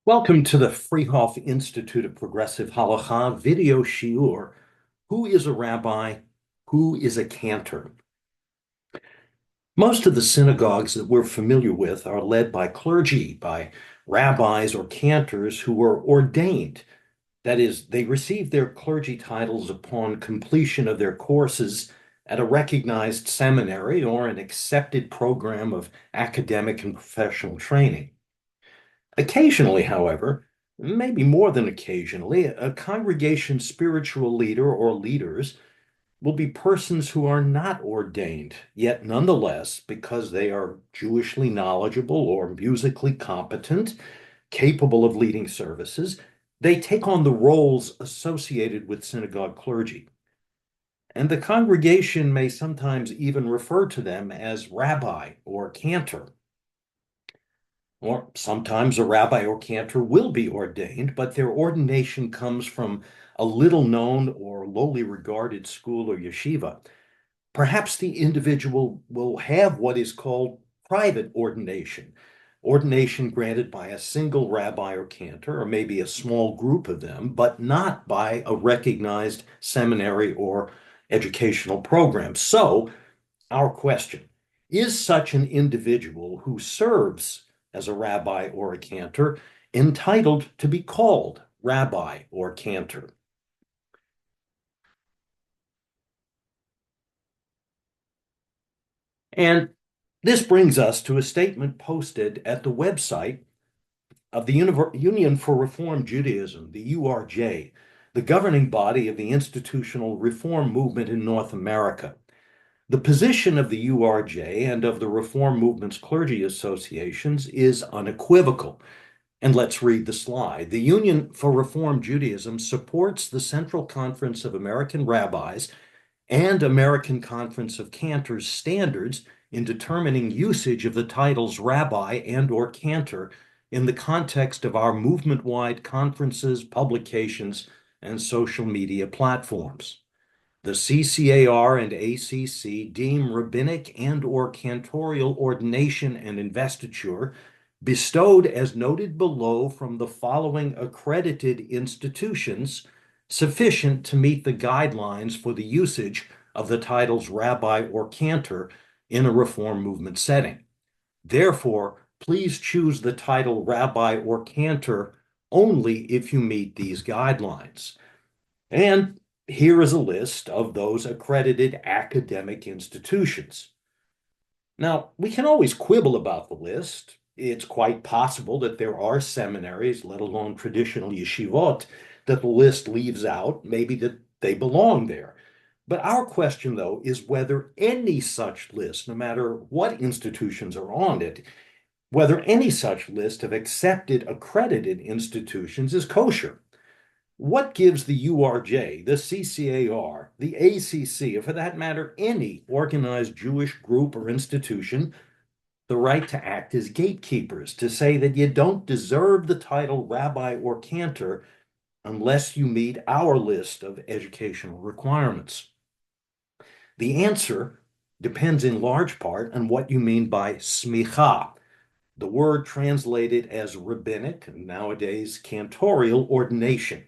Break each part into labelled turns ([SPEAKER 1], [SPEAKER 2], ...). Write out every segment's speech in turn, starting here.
[SPEAKER 1] Welcome to the Freehof Institute of Progressive Halakhah video shiur. Who is a rabbi? Who is a cantor? Most of the synagogues that we're familiar with are led by clergy, by rabbis or cantors who were ordained. That is, they received their clergy titles upon completion of their courses at a recognized seminary or an accepted program of academic and professional training. Occasionally, however, maybe more than occasionally, a congregation's spiritual leader or leaders will be persons who are not ordained, yet nonetheless, because they are Jewishly knowledgeable or musically competent, capable of leading services, they take on the roles associated with synagogue clergy. And the congregation may sometimes even refer to them as rabbi or cantor. Or sometimes a rabbi or cantor will be ordained, but their ordination comes from a little known or lowly regarded school or yeshiva. Perhaps the individual will have what is called private ordination, ordination granted by a single rabbi or cantor, or maybe a small group of them, but not by a recognized seminary or educational program. So, our question, is such an individual who serves as a rabbi or a cantor entitled to be called rabbi or cantor? And this brings us to a statement posted at the website of the Union for Reform Judaism, the URJ, the governing body of the institutional reform movement in North America. The position of the URJ and of the Reform Movement's clergy associations is unequivocal. And let's read the slide. The Union for Reform Judaism supports the Central Conference of American Rabbis and American Conference of Cantors standards in determining usage of the titles rabbi and or cantor in the context of our movement-wide conferences, publications, and social media platforms. The CCAR and ACC deem rabbinic and or cantorial ordination and investiture bestowed as noted below from the following accredited institutions sufficient to meet the guidelines for the usage of the titles rabbi or cantor in a Reform movement setting. Therefore, please choose the title rabbi or cantor only if you meet these guidelines. And here is a list of those accredited academic institutions. Now, we can always quibble about the list. It's quite possible that there are seminaries, let alone traditional yeshivot, that the list leaves out, maybe that they belong there. But our question, though, is whether any such list, no matter what institutions are on it, whether any such list of accepted, accredited institutions is kosher. What gives the URJ, the CCAR, the ACC, or for that matter, any organized Jewish group or institution, the right to act as gatekeepers, to say that you don't deserve the title rabbi or cantor unless you meet our list of educational requirements? The answer depends in large part on what you mean by smicha, the word translated as rabbinic, and nowadays cantorial ordination.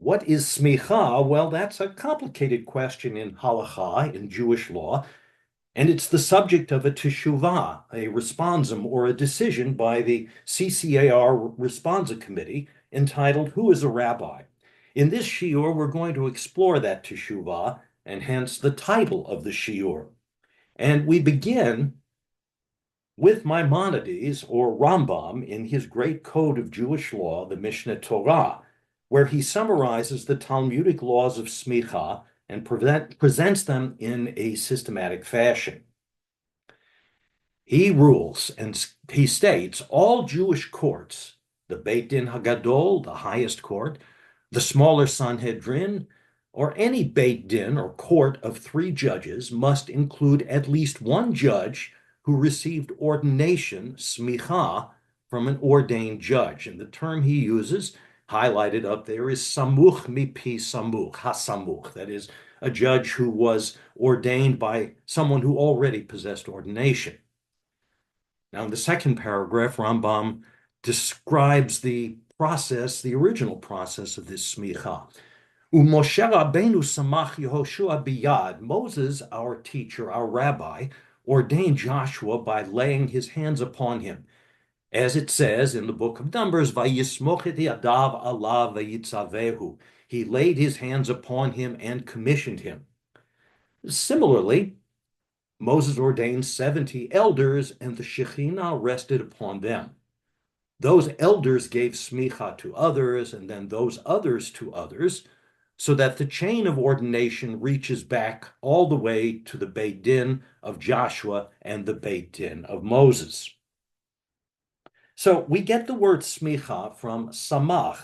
[SPEAKER 1] What is smicha? Well, that's a complicated question in Halakhah, in Jewish law, and it's the subject of a teshuvah, a responsum or a decision by the CCAR Responsa Committee entitled Who is a Rabbi? In this shiur, we're going to explore that teshuvah and hence the title of the shiur. And we begin with Maimonides, or Rambam, in his great code of Jewish law, the Mishneh Torah, where he summarizes the Talmudic laws of smicha and presents them in a systematic fashion. He rules and he states all Jewish courts, the Beit Din Hagadol, the highest court, the smaller Sanhedrin, or any Beit Din or court of three judges must include at least one judge who received ordination, smicha, from an ordained judge. And the term he uses, highlighted up there, is samuch mipi samuch, hasamuch. That is, a judge who was ordained by someone who already possessed ordination. Now, in the second paragraph, Rambam describes the process, the original process of this smicha. Moshe Rabbeinu samach Yehoshua biyad. Moses, our teacher, our rabbi, ordained Joshua by laying his hands upon him. As it says in the book of Numbers, Vayismoch et yadav alav vayitzavehu. He laid his hands upon him and commissioned him. Similarly, Moses ordained 70 elders, and the Shekhinah rested upon them. Those elders gave smicha to others, and then those others to others, so that the chain of ordination reaches back all the way to the Beit Din of Joshua and the Beit Din of Moses. So we get the word smicha from samach,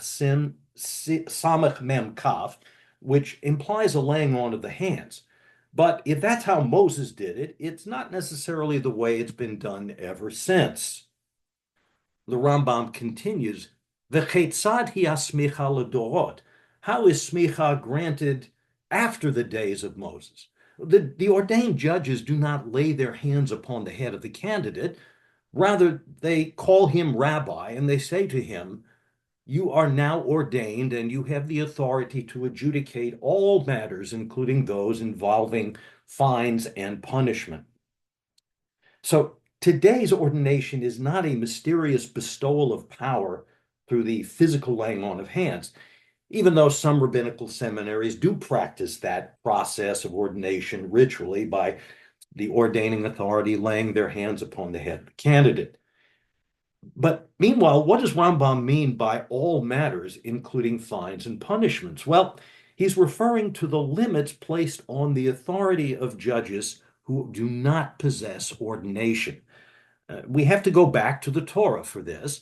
[SPEAKER 1] samach mem kaf, which implies a laying on of the hands. But if that's how Moses did it, it's not necessarily the way it's been done ever since. The Rambam continues, V'chetzad hi asmicha ledorot. How is smicha granted after the days of Moses? The ordained judges do not lay their hands upon the head of the candidate. Rather, they call him Rabbi, and they say to him, you are now ordained, and you have the authority to adjudicate all matters, including those involving fines and punishment. So today's ordination is not a mysterious bestowal of power through the physical laying on of hands, even though some rabbinical seminaries do practice that process of ordination ritually by the ordaining authority laying their hands upon the head of the candidate. But meanwhile, what does Rambam mean by all matters, including fines and punishments? Well, he's referring to the limits placed on the authority of judges who do not possess ordination. We have to go back to the Torah for this.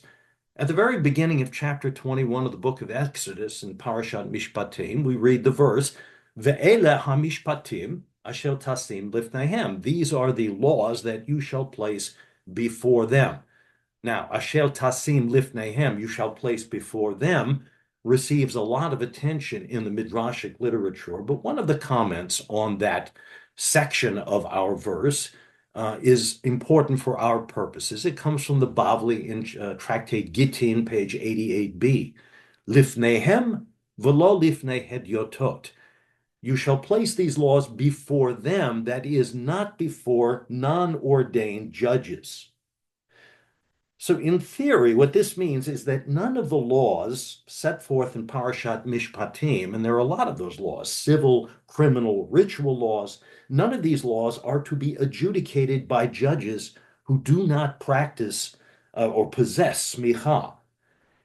[SPEAKER 1] At the very beginning of chapter 21 of the book of Exodus in Parashat Mishpatim, we read the verse, Ve'ele hamishpatim asher tasim lifnehem. These are the laws that you shall place before them. Now, asher tasim lifnehem, you shall place before them, receives a lot of attention in the Midrashic literature. But one of the comments on that section of our verse is important for our purposes. It comes from the Bavli in Tractate Gittin, page 88b. Lifnehem v'lo lifnei hedyotot. You shall place these laws before them, that is, not before non-ordained judges. So in theory, what this means is that none of the laws set forth in Parashat Mishpatim, and there are a lot of those laws, civil, criminal, ritual laws, none of these laws are to be adjudicated by judges who do not practice or possess smicha.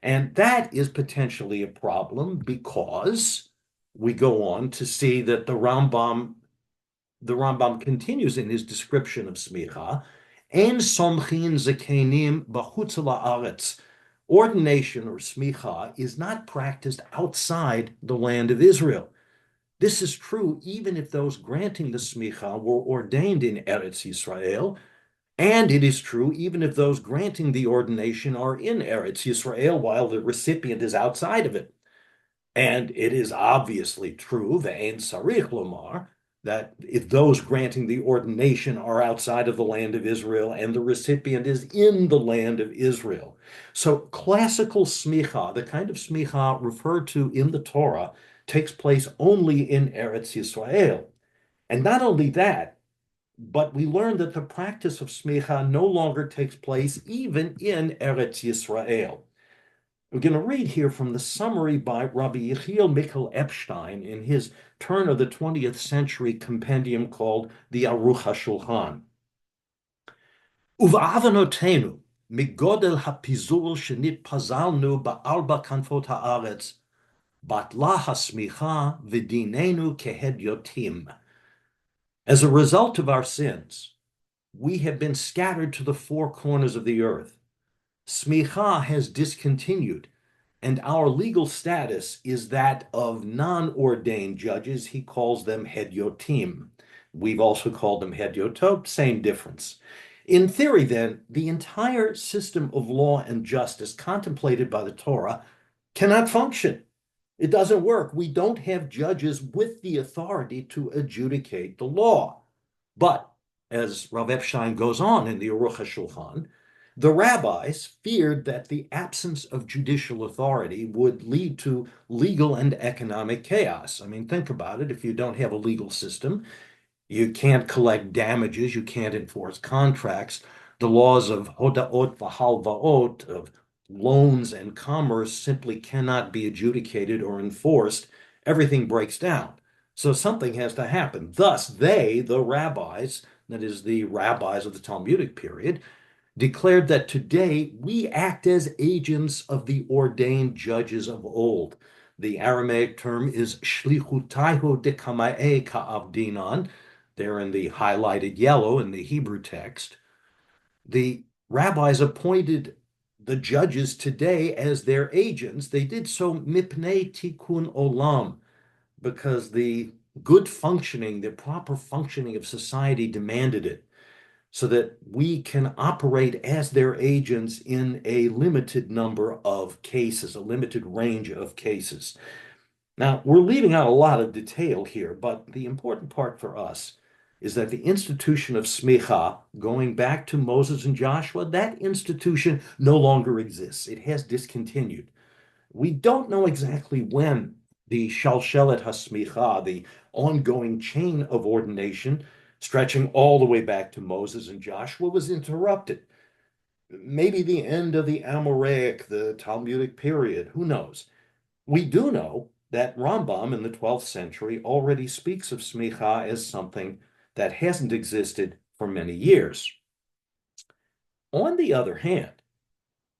[SPEAKER 1] And that is potentially a problem because we go on to see that the Rambam continues in his description of smicha, En somchin zakenim b'chutz la'aretz. Ordination or smicha is not practiced outside the land of Israel. This is true even if those granting the smicha were ordained in Eretz Yisrael, and it is true even if those granting the ordination are in Eretz Yisrael while the recipient is outside of it. And it is obviously true, ve'en sarich lomar, that if those granting the ordination are outside of the land of Israel and the recipient is in the land of Israel. So classical smicha, the kind of smicha referred to in the Torah, takes place only in Eretz Yisrael. And not only that, but we learn that the practice of smicha no longer takes place even in Eretz Yisrael. We're going to read here from the summary by Rabbi Yechiel Mikkel Epstein in his turn of the 20th century compendium called the Aruch HaShulchan. Uv'avanotenu migodel hapizul shenit pazalnu ba'arba kanfot haaretz batla hasmicha v'dinenu kehedyotim. As a result of our sins, we have been scattered to the four corners of the earth. Smicha has discontinued, and our legal status is that of non-ordained judges. He calls them hedyotim. We've also called them hedyotot, same difference. In theory, then, the entire system of law and justice contemplated by the Torah cannot function. It doesn't work. We don't have judges with the authority to adjudicate the law. But, as Rav Epstein goes on in the Aruch HaShulchan, The rabbis feared that the absence of judicial authority would lead to legal and economic chaos. I mean, think about it. If you don't have a legal system, you can't collect damages, you can't enforce contracts. The laws of hoda'ot v'halva'ot, of loans and commerce, simply cannot be adjudicated or enforced. Everything breaks down. So something has to happen. Thus, they, the rabbis, that is, the rabbis of the Talmudic period, declared that today we act as agents of the ordained judges of old. The Aramaic term is shlichutaihu dekamae ka'avdinan. There in the highlighted yellow in the Hebrew text. The rabbis appointed the judges today as their agents. They did so mipnei tikkun olam, because the good functioning, the proper functioning of society demanded it, so that we can operate as their agents in a limited number of cases, a limited range of cases. Now, we're leaving out a lot of detail here, but the important part for us is that the institution of smicha, going back to Moses and Joshua, that institution no longer exists. It has discontinued. We don't know exactly when the shalshelet hasmicha, the ongoing chain of ordination, stretching all the way back to Moses and Joshua, was interrupted. Maybe the end of the Amoraic, the Talmudic period, who knows? We do know that Rambam in the 12th century already speaks of smicha as something that hasn't existed for many years. On the other hand,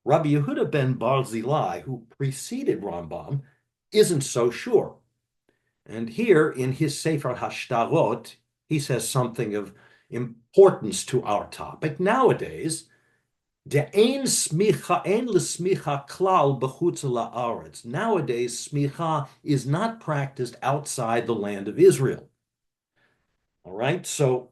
[SPEAKER 1] Rabbi Yehuda ben Barzilai, who preceded Rambam, isn't so sure. And here in his Sefer Hashtarot, he says something of importance to our topic. Nowadays, Nowadays, smicha is not practiced outside the land of Israel. All right, so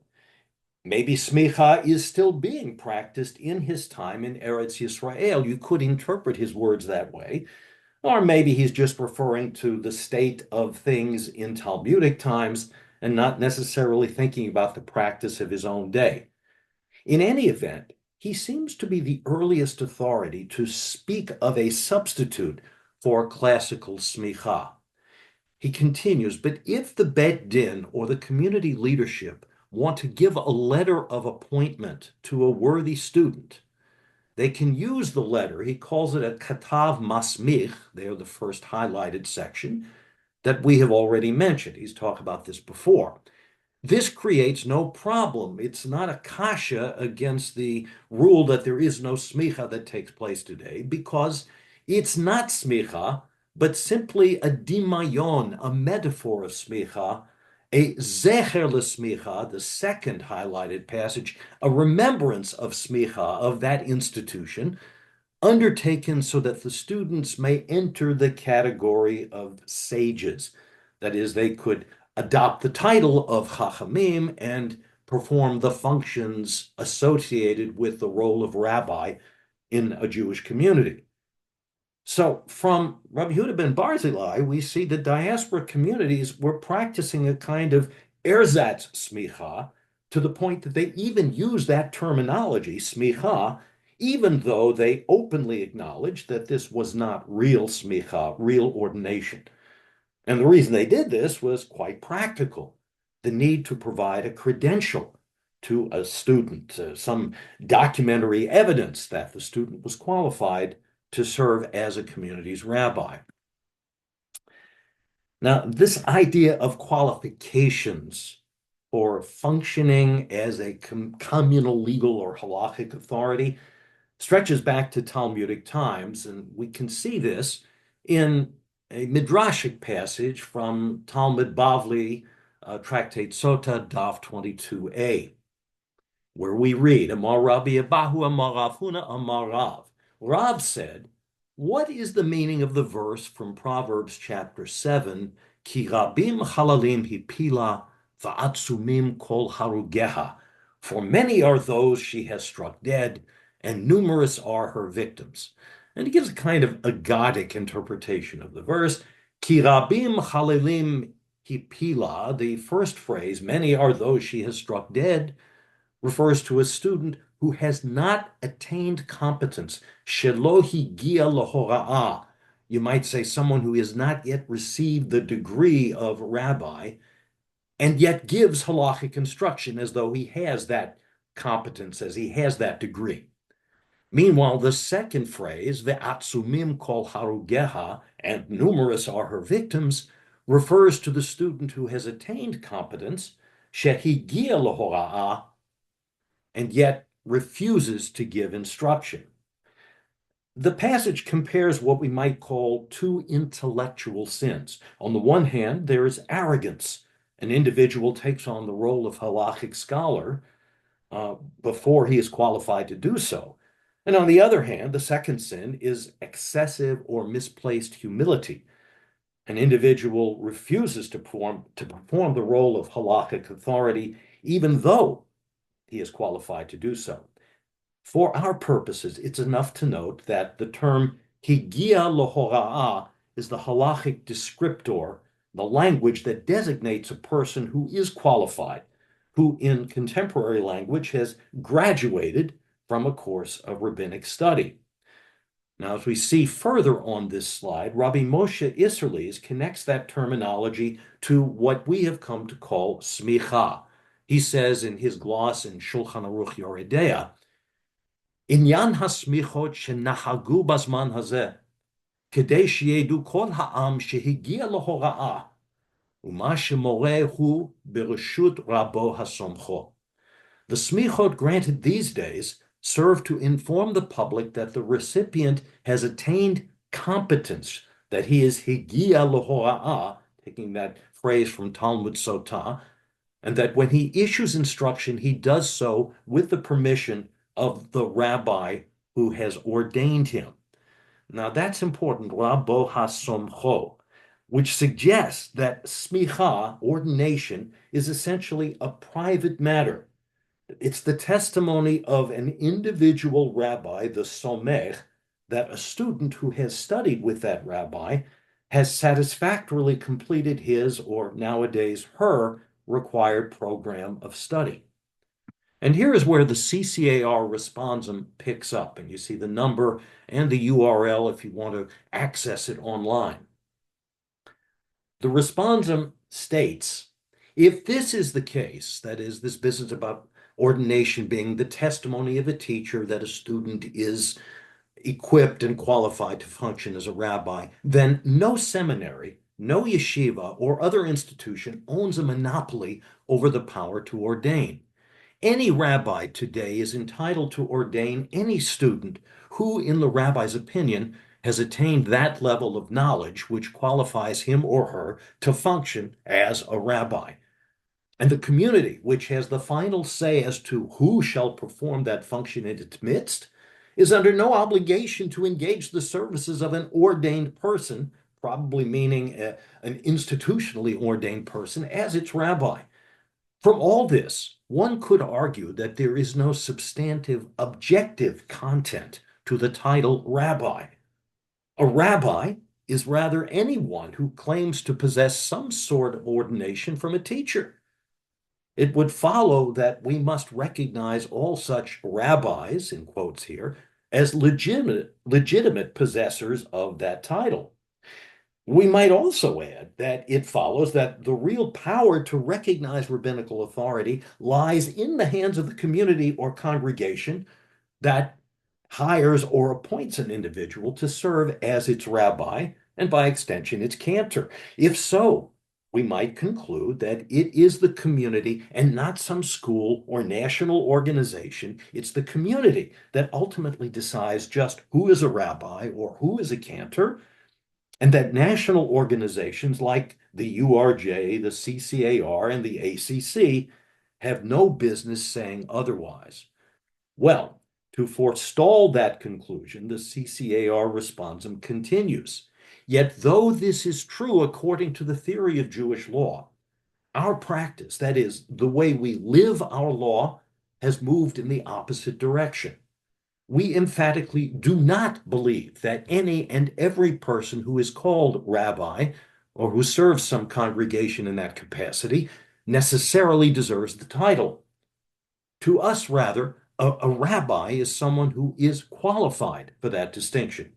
[SPEAKER 1] maybe smicha is still being practiced in his time in Eretz Yisrael. You could interpret his words that way. Or maybe he's just referring to the state of things in Talmudic times and not necessarily thinking about the practice of his own day. In any event, he seems to be the earliest authority to speak of a substitute for classical smicha. He continues, but if the Bet Din or the community leadership want to give a letter of appointment to a worthy student, they can use the letter. He calls it a katav masmich, there the first highlighted section, that we have already mentioned. He's talked about this before. This creates no problem. It's not a kasha against the rule that there is no smicha that takes place today, because it's not smicha, but simply a dimayon, a metaphor of smicha, a zecher lesmicha, the second highlighted passage, a remembrance of smicha, of that institution, undertaken so that the students may enter the category of sages. That is, they could adopt the title of chachamim and perform the functions associated with the role of rabbi in a Jewish community. So from Rabbi Yehuda ben Barzilai, we see that diaspora communities were practicing a kind of erzatz smicha, to the point that they even use that terminology, smicha, even though they openly acknowledged that this was not real smicha, real ordination. And the reason they did this was quite practical. The need to provide a credential to a student, some documentary evidence that the student was qualified to serve as a community's rabbi. Now, this idea of qualifications for functioning as a communal legal or halakhic authority stretches back to Talmudic times, and we can see this in a midrashic passage from Talmud Bavli, Tractate Sota, Daf 22a, where we read, Amar Rabbi Abahu Amar Rav Huna Amar Rav. Rav said, what is the meaning of the verse from Proverbs chapter 7, Ki rabim halalim hipila va'atsumim kol harugeha, for many are those she has struck dead, and numerous are her victims. And he gives a kind of agadic interpretation of the verse. Ki rabim halalim hipila, the first phrase, many are those she has struck dead, refers to a student who has not attained competence. Shelo higia lahora'ah. You might say someone who has not yet received the degree of rabbi and yet gives halachic instruction as though he has that competence, as he has that degree. Meanwhile, the second phrase, ve'atzumim kol harugeha, and numerous are her victims, refers to the student who has attained competence, shehigia lahora'ah, and yet refuses to give instruction. The passage compares what we might call two intellectual sins. On the one hand, there is arrogance. An individual takes on the role of halachic scholar before he is qualified to do so. And on the other hand, the second sin is excessive or misplaced humility. An individual refuses to perform the role of halachic authority, even though he is qualified to do so. For our purposes, it's enough to note that the term higia lohora'ah is the halachic descriptor, the language that designates a person who is qualified, who in contemporary language has graduated from a course of rabbinic study. Now, as we see further on this slide, Rabbi Moshe Isserles connects that terminology to what we have come to call smicha. He says in his gloss in Shulchan Aruch Yoredea, עניין הסמיכות שנהגו בזמן הזה, כדי שידעו כל העם שהגיע להוראה, ומה שמורה הוא ברשות רבו הסומכו. The smichot granted these days serve to inform the public that the recipient has attained competence, that he is higia lahora'ah, taking that phrase from Talmud Sotah, and that when he issues instruction, he does so with the permission of the rabbi who has ordained him. Now that's important, Rabo HaSomcho, which suggests that smicha, ordination, is essentially a private matter. It's the testimony of an individual rabbi, the somech, that a student who has studied with that rabbi has satisfactorily completed his, or nowadays her, required program of study. And here is where the CCAR responsum picks up, and you see the number and the URL if you want to access it online. The responsum states, if this is the case, that is, this business about ordination being the testimony of a teacher that a student is equipped and qualified to function as a rabbi, then no seminary, no yeshiva, or other institution owns a monopoly over the power to ordain. Any rabbi today is entitled to ordain any student who, in the rabbi's opinion, has attained that level of knowledge which qualifies him or her to function as a rabbi. And the community, which has the final say as to who shall perform that function in its midst, is under no obligation to engage the services of an ordained person, probably meaning an institutionally ordained person, as its rabbi. From all this, one could argue that there is no substantive objective content to the title rabbi. A rabbi is rather anyone who claims to possess some sort of ordination from a teacher. It would follow that we must recognize all such rabbis, in quotes here, as legitimate possessors of that title. We might also add that it follows that the real power to recognize rabbinical authority lies in the hands of the community or congregation that hires or appoints an individual to serve as its rabbi, and by extension, its cantor. If so, we might conclude that it is the community and not some school or national organization. It's the community that ultimately decides just who is a rabbi or who is a cantor, and that national organizations like the URJ, the CCAR, and the ACC have no business saying otherwise. Well, to forestall that conclusion, the CCAR responsum continues. Yet, though this is true according to the theory of Jewish law, our practice, that is, the way we live our law, has moved in the opposite direction. We emphatically do not believe that any and every person who is called rabbi or who serves some congregation in that capacity necessarily deserves the title. To us, rather, a rabbi is someone who is qualified for that distinction.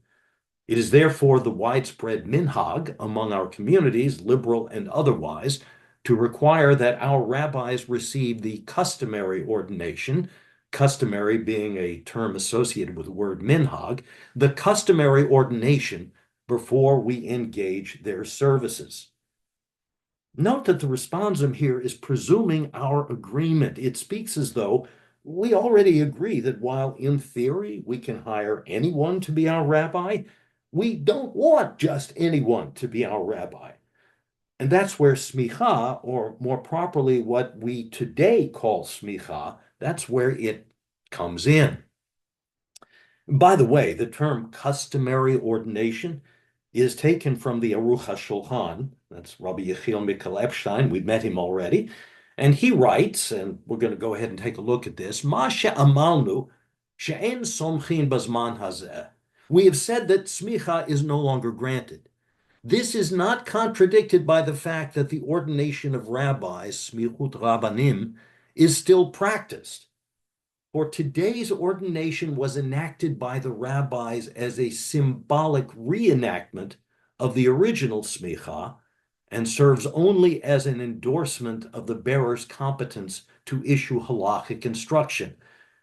[SPEAKER 1] It is therefore the widespread minhag among our communities, liberal and otherwise, to require that our rabbis receive the customary ordination, customary being a term associated with the word minhag, the customary ordination before we engage their services. Note that the responsum here is presuming our agreement. It speaks as though we already agree that while in theory we can hire anyone to be our rabbi, we don't want just anyone to be our rabbi. And that's where smicha, or more properly, what we today call smicha, that's where it comes in. By the way, the term customary ordination is taken from the Aruch HaShulchan. That's Rabbi Yechiel Mikhael Epstein. We've met him already. And he writes, and we're going to go ahead and take a look at this, Ma she'amalnu she'en somchin bazman hazeh. We have said that smicha is no longer granted. This is not contradicted by the fact that the ordination of rabbis, smichut rabbanim, is still practiced. For today's ordination was enacted by the rabbis as a symbolic reenactment of the original smicha and serves only as an endorsement of the bearer's competence to issue halakhic instruction.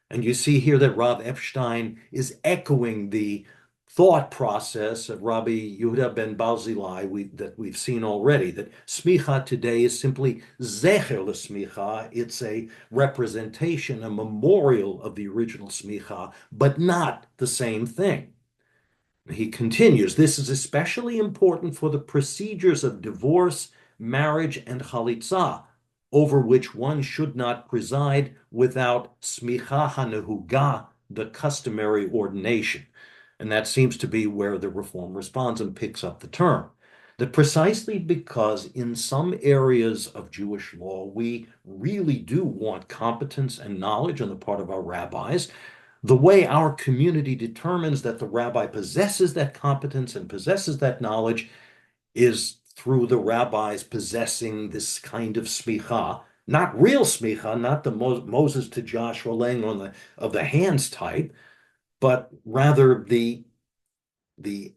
[SPEAKER 1] And you see here that Rav Epstein is echoing the thought process of Rabbi Yehuda ben Barzilai that we've seen already, that smicha today is simply zecher l'smicha. It's a representation, a memorial of the original smicha, but not the same thing. He continues, this is especially important for the procedures of divorce, marriage, and chalitza, over which one should not preside without smicha hanehuga, the customary ordination. And that seems to be where the Reform Responsum picks up the term. That precisely because in some areas of Jewish law, we really do want competence and knowledge on the part of our rabbis, the way our community determines that the rabbi possesses that competence and possesses that knowledge is through the rabbis possessing this kind of smicha, not real smicha, not the Moses to Joshua laying on the hands type, but rather the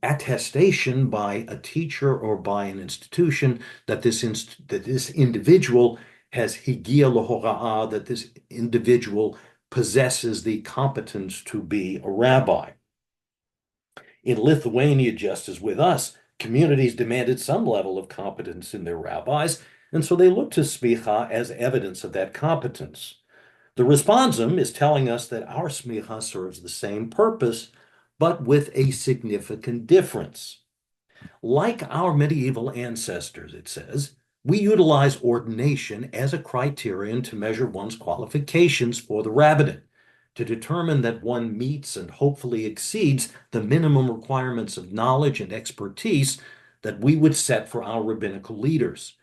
[SPEAKER 1] attestation by a teacher or by an institution that this individual has higia lahora'ah, that this individual possesses the competence to be a rabbi. In Lithuania, just as with us, communities demanded some level of competence in their rabbis, and so they looked to smicha as evidence of that competence. The responsum is telling us that our smicha serves the same purpose, but with a significant difference. Like our medieval ancestors, it says, we utilize ordination as a criterion to measure one's qualifications for the rabbinate, to determine that one meets and hopefully exceeds the minimum requirements of knowledge and expertise that we would set for our rabbinical leaders.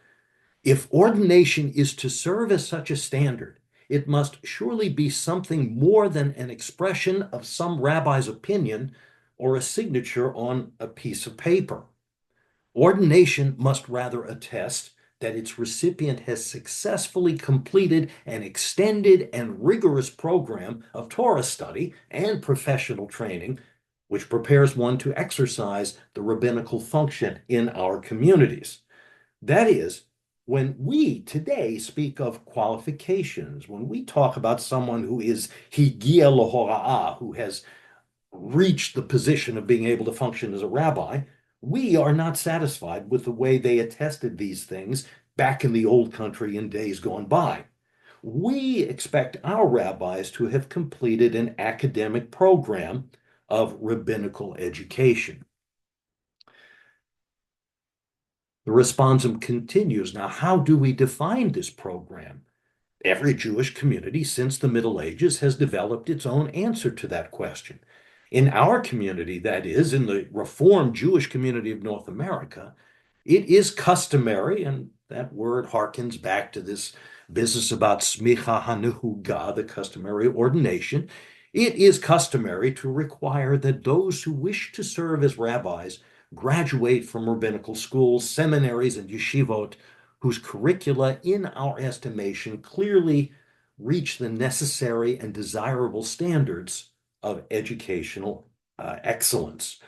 [SPEAKER 1] If ordination is to serve as such a standard, it must surely be something more than an expression of some rabbi's opinion or a signature on a piece of paper. Ordination must rather attest that its recipient has successfully completed an extended and rigorous program of Torah study and professional training, which prepares one to exercise the rabbinical function in our communities. That is, when we today speak of qualifications, when we talk about someone who is higia lahora'ah, who has reached the position of being able to function as a rabbi, we are not satisfied with the way they attested these things back in the old country in days gone by. We expect our rabbis to have completed an academic program of rabbinical education. The responsum continues. Now, how do we define this program? Every Jewish community since the Middle Ages has developed its own answer to that question. In our community, that is, in the Reformed Jewish community of North America, it is customary, and that word harkens back to this business about smicha hanehuga, the customary ordination. It is customary to require that those who wish to serve as rabbis graduate from rabbinical schools, seminaries, and yeshivot, whose curricula, in our estimation, clearly reach the necessary and desirable standards of educational excellence.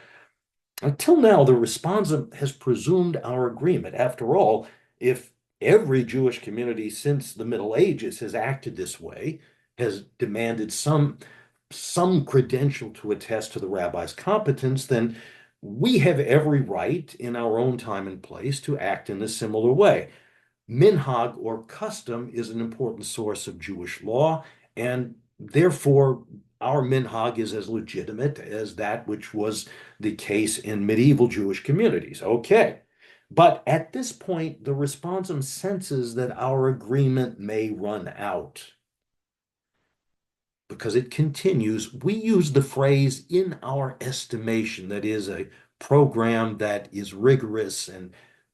[SPEAKER 1] Until now, the respondent has presumed our agreement. After all, if every Jewish community since the Middle Ages has acted this way, has demanded some credential to attest to the rabbi's competence, then we have every right in our own time and place to act in a similar way. Minhag or custom is an important source of Jewish law, and therefore our minhag is as legitimate as that which was the case in medieval Jewish communities. Okay. But at this point, the responsum senses that our agreement may run out because it continues. We use the phrase in our estimation, that is a program that is rigorous and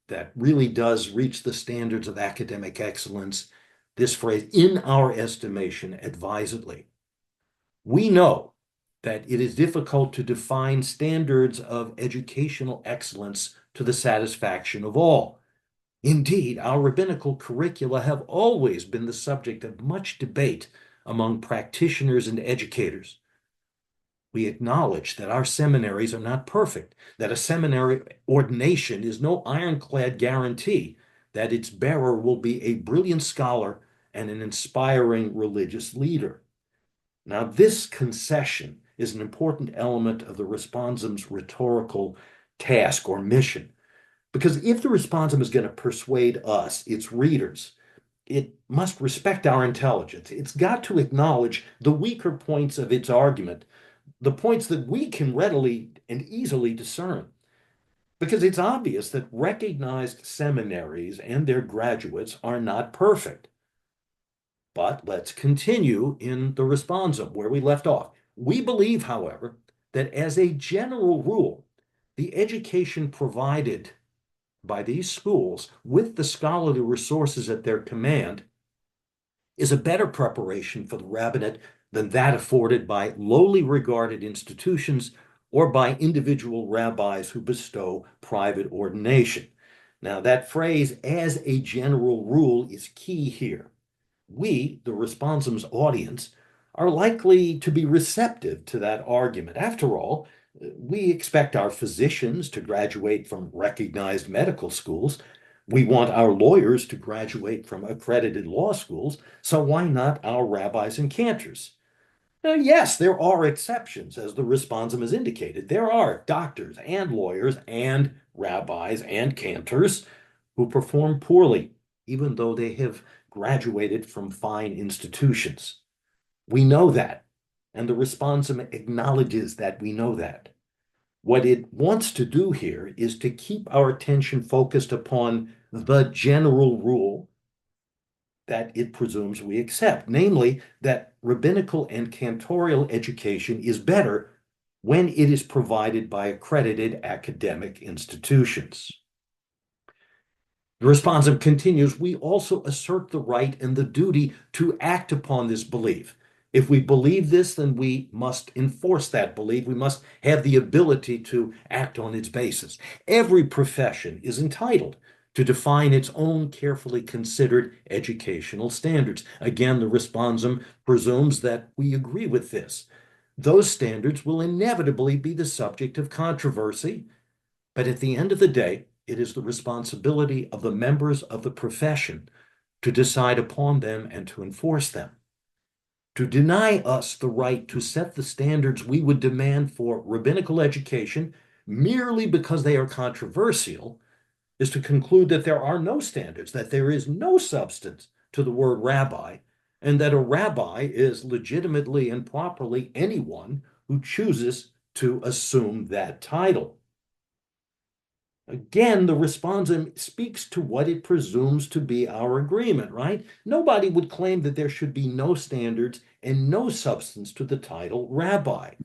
[SPEAKER 1] that really does reach the standards of academic excellence. This phrase, in our estimation, advisedly. We know that it is difficult to define standards of educational excellence to the satisfaction of all. Indeed, our rabbinical curricula have always been the subject of much debate among practitioners and educators. We acknowledge that our seminaries are not perfect, that a seminary ordination is no ironclad guarantee that its bearer will be a brilliant scholar and an inspiring religious leader. Now, this concession is an important element of the responsum's rhetorical task or mission, because if the responsum is going to persuade us, its readers, it must respect our intelligence. It's got to acknowledge the weaker points of its argument, the points that we can readily and easily discern. Because it's obvious that recognized seminaries and their graduates are not perfect. But let's continue in the responsum where we left off. We believe, however, that as a general rule, the education provided by these schools with the scholarly resources at their command is a better preparation for the rabbinate than that afforded by lowly regarded institutions or by individual rabbis who bestow private ordination. Now, that phrase, as a general rule, is key here. We, the responsum's audience, are likely to be receptive to that argument. After all, we expect our physicians to graduate from recognized medical schools. We want our lawyers to graduate from accredited law schools. So why not our rabbis and cantors? Now, yes, there are exceptions, as the responsum has indicated. There are doctors and lawyers and rabbis and cantors who perform poorly, even though they have graduated from fine institutions. We know that, and the responsum acknowledges that we know that. What it wants to do here is to keep our attention focused upon the general rule that it presumes we accept, namely that rabbinical and cantorial education is better when it is provided by accredited academic institutions. The responsum continues, we also assert the right and the duty to act upon this belief. If we believe this, then we must enforce that belief. We must have the ability to act on its basis. Every profession is entitled to define its own carefully considered educational standards. Again, the responsum presumes that we agree with this. Those standards will inevitably be the subject of controversy, but at the end of the day, it is the responsibility of the members of the profession to decide upon them and to enforce them. To deny us the right to set the standards we would demand for rabbinical education merely because they are controversial is to conclude that there are no standards, that there is no substance to the word rabbi, and that a rabbi is legitimately and properly anyone who chooses to assume that title. Again, the respondent speaks to what it presumes to be our agreement, right? Nobody would claim that there should be no standards and no substance to the title rabbi.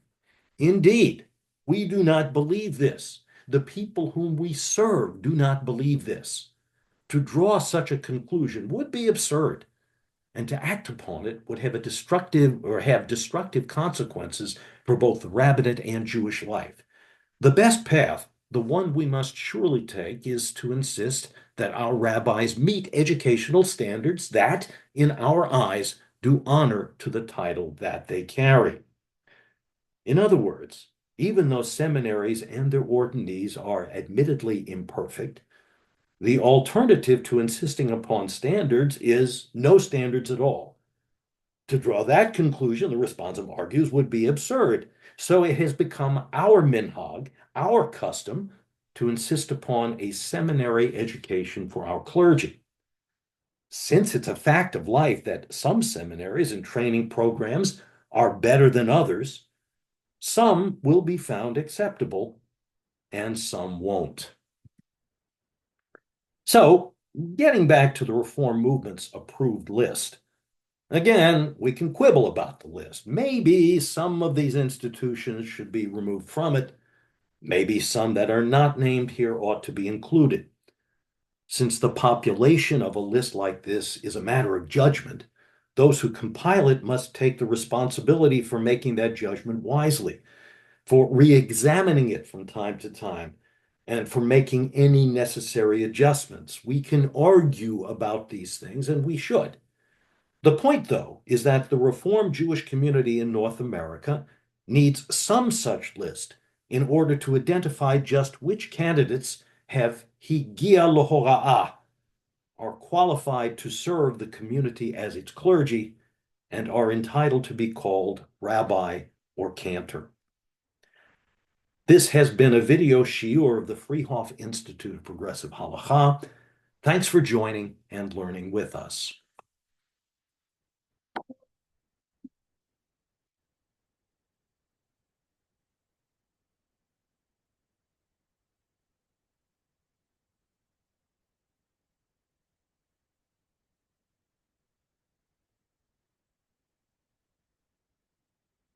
[SPEAKER 1] Indeed, we do not believe this. The people whom we serve do not believe this. To draw such a conclusion would be absurd, and to act upon it would have destructive consequences for both the rabbinate and Jewish life. The best path, the one we must surely take, is to insist that our rabbis meet educational standards that, in our eyes, do honor to the title that they carry. In other words, even though seminaries and their ordinees are admittedly imperfect, the alternative to insisting upon standards is no standards at all. To draw that conclusion, the responsive argues, would be absurd. So it has become our minhag, our custom, to insist upon a seminary education for our clergy. Since it's a fact of life that some seminaries and training programs are better than others, some will be found acceptable and some won't. So, getting back to the reform movement's approved list, again, we can quibble about the list. Maybe some of these institutions should be removed from it. Maybe some that are not named here ought to be included. Since the population of a list like this is a matter of judgment, those who compile it must take the responsibility for making that judgment wisely, for re-examining it from time to time, and for making any necessary adjustments. We can argue about these things, and we should. The point, though, is that the Reformed Jewish community in North America needs some such list in order to identify just which candidates have higia lohora'ah, are qualified to serve the community as its clergy, and are entitled to be called Rabbi or Cantor. This has been a video shiur of the Freehof Institute of Progressive Halakhah. Thanks for joining and learning with us.